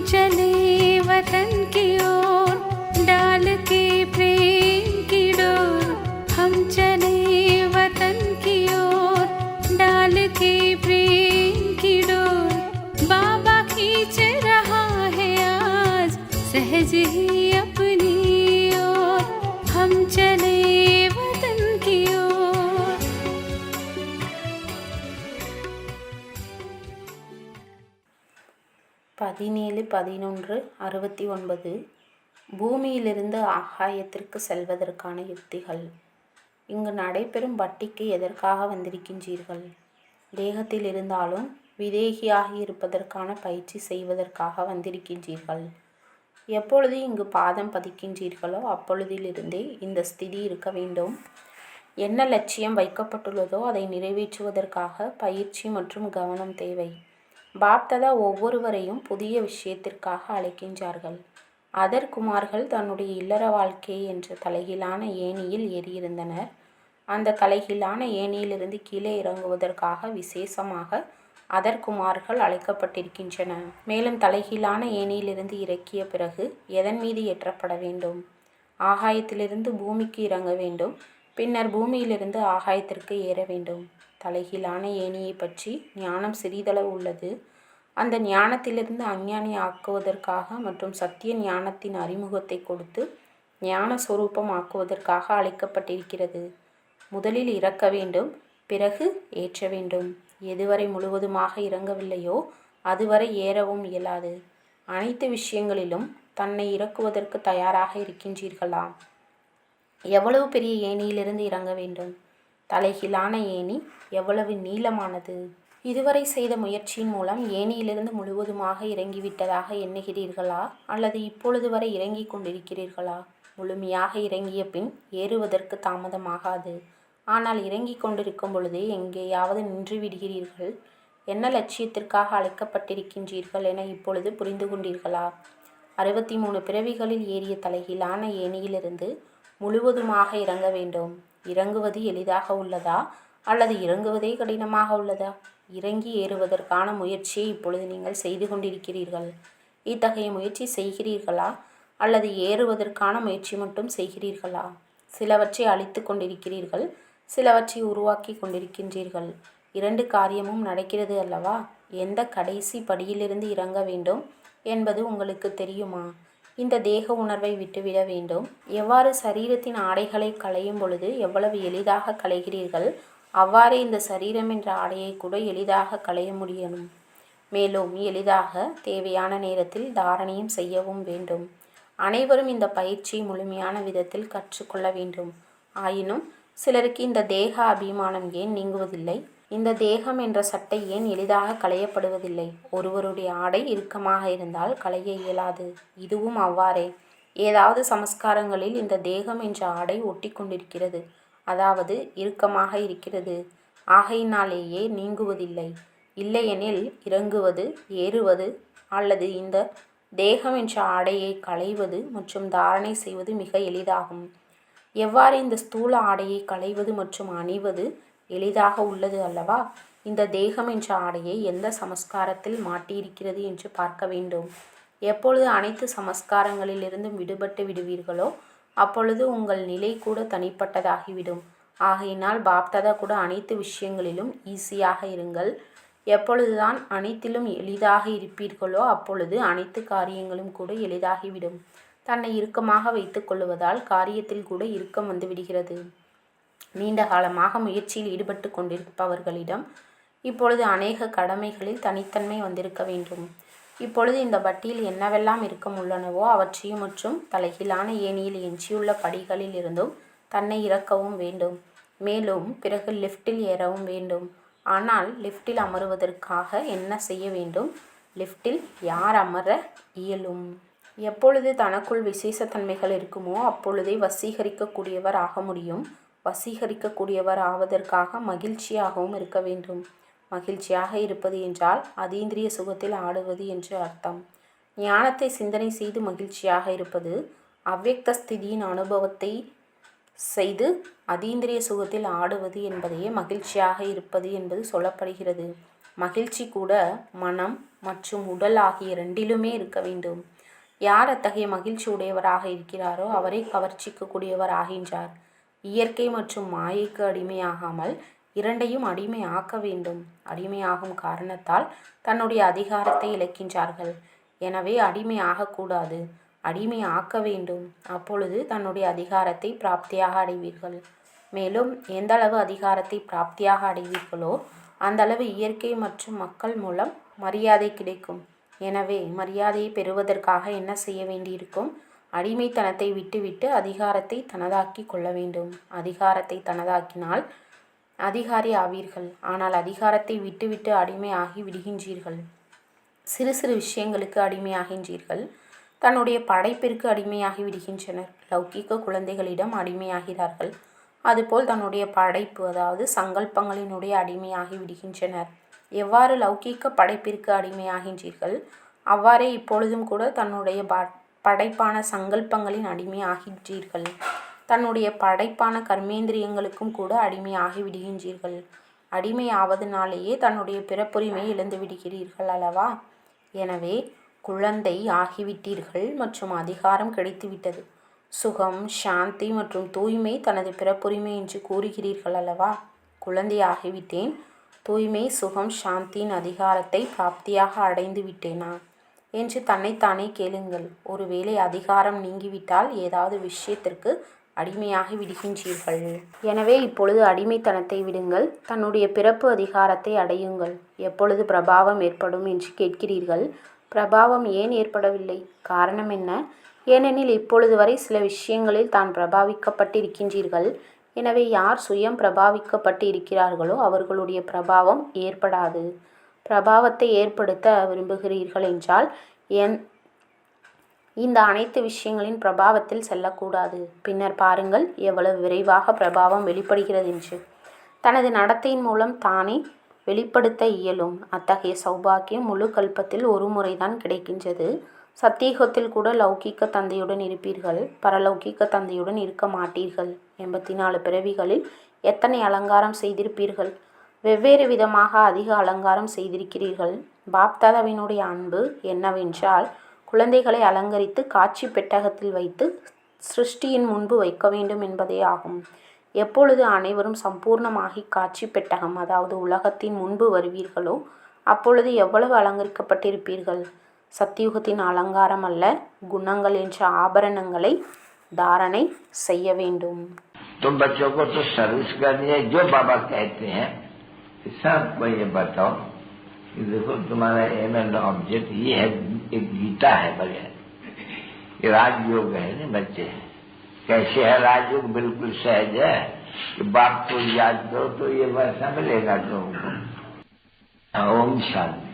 चले वतन की ओर डाल के प्रेम की डोर। हम चले वतन की ओर डाल के प्रेम की डोर। बाबा खींच रहा है आज सहज ही अपनी ओर। हम चले वतन की ओर। 17-11-69 பூமியிலிருந்து ஆகாயத்திற்கு செல்வதற்கான யுக்திகள். இங்கு நடைபெறும் பட்டிக்கு எதற்காக வந்திருக்கின்றீர்கள்? தேகத்தில் இருந்தாலும் விதேகியாகி இருப்பதற்கான பயிற்சி செய்வதற்காக வந்திருக்கின்றீர்கள். எப்பொழுது இங்கு பாதம் பதிக்கின்றீர்களோ அப்பொழுதிலிருந்தே இந்த ஸ்திதி இருக்க வேண்டும். என்ன லட்சியம் வைக்கப்பட்டுள்ளதோ அதை நிறைவேற்றுவதற்காக பயிற்சி மற்றும் கவனம் தேவை. பாப்தாதா ஒவ்வொருவரையும் புதிய விஷயத்திற்காக அழைக்கின்றார்கள். அதர்குமார்கள் தன்னுடைய இல்லற வாழ்க்கை என்ற தலைகீழான ஏணியில் ஏறியிருந்தனர். அந்த தலைகீழான ஏணியிலிருந்து கீழே இறங்குவதற்காக விசேஷமாக அதர்குமார்கள் அழைக்கப்பட்டிருக்கின்றன. மேலும் தலைகீழான ஏணியிலிருந்து இறக்கிய பிறகு எதன் மீது ஏற்றப்பட வேண்டும்? ஆகாயத்திலிருந்து பூமிக்கு இறங்க வேண்டும். பின்னர் பூமியிலிருந்து ஆகாயத்திற்கு ஏற வேண்டும். தலைகீழான ஏணியை பற்றி ஞானம் சிறிதளவு உள்ளது. அந்த ஞானத்திலிருந்து அஞ்ஞானி ஆக்குவதற்காக மற்றும் சத்திய ஞானத்தின் அறிமுகத்தை கொடுத்து ஞான சொரூபம் ஆக்குவதற்காக அழைக்கப்பட்டிருக்கிறது. முதலில் இறக்க வேண்டும், பிறகு ஏற்ற வேண்டும். எதுவரை முழுவதுமாக இறங்கவில்லையோ அதுவரை ஏறவும் இயலாது. அனைத்து விஷயங்களிலும் தன்னை இறக்குவதற்கு தயாராக இருக்கின்றீர்களா? எவ்வளவு பெரிய ஏணியிலிருந்து இறங்க வேண்டும்? தலைகீழான ஏணி எவ்வளவு நீளமானது? இதுவரை செய்த முயற்சியின் மூலம் ஏணியிலிருந்து முழுவதுமாக இறங்கிவிட்டதாக எண்ணுகிறீர்களா? அல்லது இப்பொழுது வரை இறங்கிக் கொண்டிருக்கிறீர்களா? முழுமையாக இறங்கிய பின் ஏறுவதற்கு தாமதமாகாது. ஆனால் இறங்கிக் கொண்டிருக்கும் பொழுதே எங்கேயாவது நின்று விடுகிறீர்கள். என்ன லட்சியத்திற்காக அழைக்கப்பட்டிருக்கின்றீர்கள் என இப்பொழுது புரிந்து கொண்டீர்களா? 63 பிறவிகளில் ஏறிய தலைகீழான ஏணியிலிருந்து முழுவதுமாக இறங்க வேண்டும். இறங்குவது எளிதாக உள்ளதா அல்லது இறங்குவதே கடினமாக உள்ளதா? இறங்கி ஏறுவதற்கான முயற்சியை இப்பொழுது நீங்கள் செய்து கொண்டிருக்கிறீர்கள். இத்தகைய முயற்சி செய்கிறீர்களா அல்லது ஏறுவதற்கான முயற்சி மட்டும் செய்கிறீர்களா? சிலவற்றை அழித்து கொண்டிருக்கிறீர்கள், சிலவற்றை உருவாக்கி கொண்டிருக்கின்றீர்கள். 2 காரியமும் நடக்கிறது அல்லவா? எந்த கடைசி படியிலிருந்து இறங்க வேண்டும் என்பது உங்களுக்கு தெரியுமா? இந்த தேக உணர்வை விட்டுவிட வேண்டும். எவ்வாறு சரீரத்தின் ஆடைகளை களையும் பொழுது எவ்வளவு எளிதாக களைகிறீர்கள், அவ்வாறே இந்த சரீரம் என்ற ஆடையை கூட எளிதாக களைய முடியும். மேலும் எளிதாக தேவையான நேரத்தில் தாரணையும் செய்யவும் வேண்டும். அனைவரும் இந்த பயிற்சியை முழுமையான விதத்தில் கற்றுக்கொள்ள வேண்டும். ஆயினும் சிலருக்கு இந்த தேக அபிமானம் ஏன் நீங்குவதில்லை? இந்த தேகம் என்ற சட்டை ஏன் எளிதாக களையப்படுவதில்லை? ஒருவருடைய ஆடை இறுக்கமாக இருந்தால் களைய இயலாது. இதுவும் அவ்வாறே. ஏதாவது சமஸ்காரங்களில் இந்த தேகம் என்ற ஆடை ஒட்டி கொண்டிருக்கிறது, அதாவது இறுக்கமாக இருக்கிறது. ஆகையினாலேயே நீங்குவதில்லை. இல்லையெனில் இறங்குவது, ஏறுவது அல்லது இந்த தேகம் என்ற ஆடையை களைவது மற்றும் தாரணை செய்வது மிக எளிதாகும். எவ்வாறு இந்த ஸ்தூல ஆடையை களைவது மற்றும் அணிவது எளிதாக உள்ளது அல்லவா? இந்த தேகம் என்ற ஆடையை எந்த சமஸ்காரத்தில் மாட்டியிருக்கிறது என்று பார்க்க வேண்டும். எப்பொழுது அனைத்து சமஸ்காரங்களிலிருந்தும் விடுபட்டு விடுவீர்களோ அப்பொழுது உங்கள் நிலை கூட தனிப்பட்டதாகிவிடும். ஆகையினால் பாப்தாதா கூட அனைத்து விஷயங்களிலும் ஈஸியாக இருங்கள். எப்பொழுதுதான் அனைத்திலும் எளிதாக இருப்பீர்களோ அப்பொழுது அனைத்து காரியங்களும் கூட எளிதாகிவிடும். தன்னை இறுக்கமாக வைத்துக் கொள்வதால் காரியத்தில் கூட இறுக்கம் வந்துவிடுகிறது. நீண்ட காலமாக முயற்சியில் ஈடுபட்டு கொண்டிருப்பவர்களிடம் இப்பொழுது அநேக கடமைகளில் தனித்தன்மை வந்திருக்க வேண்டும். இப்பொழுது இந்த பட்டியில் என்னவெல்லாம் இறுக்கம் உள்ளனவோ அவற்றையும் மற்றும் தலைகீழான ஏணியில் எஞ்சியுள்ள படிகளில் இருந்தும் தன்னை இறக்கவும் வேண்டும். மேலும் பிறகு லிஃப்டில் ஏறவும் வேண்டும். ஆனால் லிஃப்டில் அமருவதற்காக என்ன செய்ய வேண்டும்? லிஃப்டில் யார் அமர இயலும்? எப்பொழுது தனக்குள் விசேஷத்தன்மைகள் இருக்குமோ அப்பொழுதே வசீகரிக்கக்கூடியவர் ஆக முடியும். வசீகரிக்கக்கூடியவர் ஆவதற்காக மகிழ்ச்சியாகவும் இருக்க வேண்டும். மகிழ்ச்சியாக இருப்பது என்றால் அதீந்திரிய சுகத்தில் ஆடுவது என்று அர்த்தம். ஞானத்தை சிந்தனை செய்து மகிழ்ச்சியாக இருப்பது, அவ்யக்த ஸ்திதியின் அனுபவத்தை செய்து அதீந்திரிய சுகத்தில் ஆடுவது என்பதையே மகிழ்ச்சியாக இருப்பது என்பது சொல்லப்படுகிறது. மகிழ்ச்சி கூட மனம் மற்றும் உடல் ஆகிய இரண்டிலுமே இருக்க வேண்டும். யார் அத்தகைய மகிழ்ச்சி உடையவராக இருக்கிறாரோ அவரை கவர்ச்சிக்கு கூடியவர் ஆகின்றார். இயற்கை மற்றும் மாயைக்கு அடிமையாகாமல் இரண்டையும் அடிமை ஆக்க வேண்டும். அடிமையாகும் காரணத்தால் தன்னுடைய அதிகாரத்தை இழக்கின்றார்கள். எனவே அடிமை ஆகக்கூடாது, அடிமை ஆக்க வேண்டும். அப்பொழுது தன்னுடைய அதிகாரத்தை பிராப்தியாக அடைவீர்கள். மேலும் எந்தளவு அதிகாரத்தை பிராப்தியாக அடைவீர்களோ அந்தளவு இயற்கை மற்றும் மக்கள் மூலம் மரியாதை கிடைக்கும். எனவே மரியாதையை பெறுவதற்காக என்ன செய்ய வேண்டியிருக்கும்? அடிமைத்தனத்தை விட்டுவிட்டு அதிகாரத்தை தனதாக்கி கொள்ள வேண்டும். அதிகாரத்தை தனதாக்கினால் அதிகாரி ஆவீர்கள். ஆனால் அதிகாரத்தை விட்டுவிட்டு அடிமை ஆகி விடுகின்றீர்கள். சிறு சிறு விஷயங்களுக்கு அடிமையாகின்றீர்கள். தன்னுடைய படைப்பிற்கு அடிமையாகி விடுகின்றனர். லௌகீக குழந்தைகளிடம் அடிமையாகிறார்கள். அதுபோல் தன்னுடைய படைப்பு, அதாவது சங்கல்பங்களினுடைய அடிமையாகி விடுகின்றனர். எவ்வாறு லௌகீக படைப்பிற்கு அடிமையாகின்றீர்கள் அவ்வாறே இப்பொழுதும் கூட தன்னுடைய படைப்பான சங்கல்பங்களின் அடிமையாகின்றீர்கள். தன்னுடைய படைப்பான கர்மேந்திரியங்களுக்கும் கூட அடிமையாகி விடுகின்றீர்கள். அடிமை ஆவதனாலேயே தன்னுடைய பிறப்புரிமையை இழந்து விடுகிறீர்கள் அல்லவா? எனவே குழந்தை ஆகிவிட்டீர்கள் மற்றும் அதிகாரம் கிடைத்துவிட்டது. சுகம், சாந்தி மற்றும் தூய்மை தனது பிறப்புரிமை என்று கூறுகிறீர்கள் அல்லவா? குழந்தை ஆகிவிட்டேன், தூய்மை, சுகம், சாந்தியின் அதிகாரத்தை பிராப்தியாக அடைந்து விட்டேனா என்று தன்னைத்தானே கேளுங்கள். ஒருவேளை அதிகாரம் நீங்கிவிட்டால் ஏதாவது விஷயத்திற்கு அடிமையாகி விடுகின்றீர்கள். எனவே இப்பொழுது அடிமைத்தனத்தை விடுங்கள், தன்னுடைய பிறப்பு அதிகாரத்தை அடையுங்கள். எப்பொழுது பிரபாவம் ஏற்படும் என்று கேட்கிறீர்கள். பிரபாவம் ஏன் ஏற்படவில்லை? காரணம் என்ன? ஏனெனில் இப்பொழுது வரை சில விஷயங்களில் தான் பிரபாவிக்கப்பட்டிருக்கின்றீர்கள். எனவே யார் சுயம் பிரபாவிக்கப்பட்டு இருக்கிறார்களோ அவர்களுடைய பிரபாவம் ஏற்படாது. பிரபாவத்தை ஏற்படுத்த விரும்புகிறீர்கள் என்றால் இந்த அனைத்து விஷயங்களின் பிரபாவத்தில் செல்லக்கூடாது. பின்னர் பாருங்கள் எவ்வளவு விரைவாக பிரபாவம் வெளிப்படுகிறது என்று. தனது நடத்தையின் மூலம் தானே வெளிப்படுத்த இயலும். அத்தகைய சௌபாக்கியம் முழு கல்பத்தில் ஒரு முறைதான் கிடைக்கின்றது. சத்தியுகத்தில் கூட லௌகீக தந்தையுடன் இருப்பீர்கள், பரலௌகீக தந்தையுடன் இருக்க மாட்டீர்கள். 84 பிறவிகளில் எத்தனை அலங்காரம் செய்திருப்பீர்கள்? வெவ்வேறு விதமாக அதிக அலங்காரம் செய்திருக்கிறீர்கள். பாப்தாதாவினுடைய அன்பு என்னவென்றால் குழந்தைகளை அலங்கரித்து காட்சி பெட்டகத்தில் வைத்து சிருஷ்டியின் முன்பு வைக்க வேண்டும் என்பதே ஆகும். எப்பொழுது அனைவரும் சம்பூர்ணமாகி காட்சி பெட்டகம், அதாவது உலகத்தின் முன்பு வருவீர்களோ அப்பொழுது எவ்வளவு அலங்கரிக்கப்பட்டிருப்பீர்கள். சத்தியுகத்தின் அலங்காரம் அல்ல, குணங்கள் என்ற ஆபரணங்களை தாரணை செய்ய வேண்டும். तुम बच्चों को तो सर्विस करनी है, जो बाबा कहते हैं सबको ये बताओ कि देखो तुम्हारा एम एंड ऑब्जेक्ट ये है, एक गीता है बढ़िया, ये राजयोग है ना बच्चे। कैसे है राजयोग? बिल्कुल सहज है कि बाप को याद करो तो ये वैसा मिलेगा तुमको। ओम शांति।